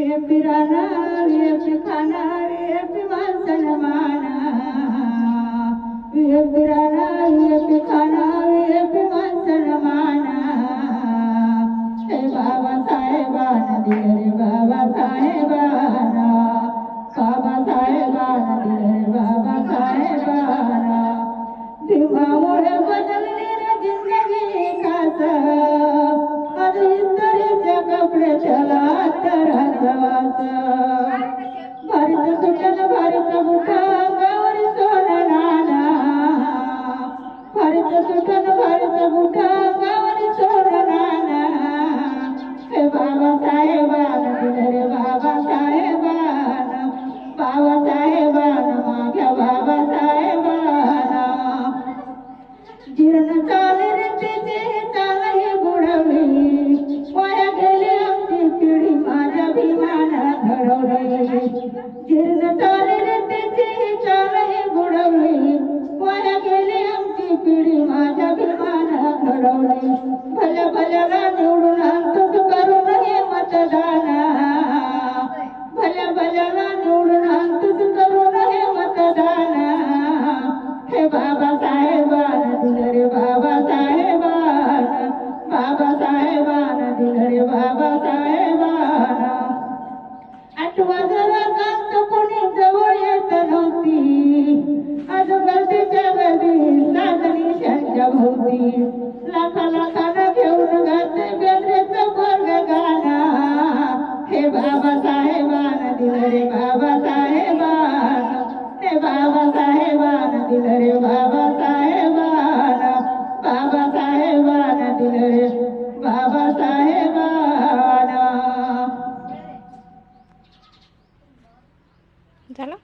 पिराना खाना पिवासन माना पिराना खाना पिवासन माना हे बाबा साहेबान दिले रे बाबा साहेबाना बाबा साहेबान दिले रे बाबा साहेबाना दिवामुळे बदलली रे जिंदगी खास इस्त्रीच्या कपड्याला तरच भारत सुटन भारत बुटा अंगावर सोनं नाना भारत सुटन भारत बुटा अंगावर सोनं नाना हे बाबा साहेबान दिले रे बाबा साहेबान बाबा साहेबान माझ्या बाबा साहेबान जीर्ण चाले रे तिथे चाल हे बुडवली वाया गेले आमची पिढी माझ्या भीमाना घडवली जीर्ण चाले रे तिथे चाल हे बुडवली वाया गेले आमची पिढी माझ्या भीमाना घडवली भल्या भल्याला निवडून आणतोच करून हे मतदान भल्या भल्याला निवडून आणतोच करून हे मतदान हे बाबा साहेबान दिले रे बाबा साहेबान बाबा साहेबान दिले रे बाबा साहेबान आठवा जरा कांत कोणी जवळ येत नव्हती आज गर्दीच्या गर्दी साधणी त्यांच्या भोवती लाखा लाखानं घेऊन गाते बेंद्रेचं वर्ग गाणं हे बाबा साहेबान दिले रे बाबा साहेबान हे बाबा साहेबान दिले रे बाबा साहेबान बाबा साहेबान दिले रे बाबा साहेबान झालं.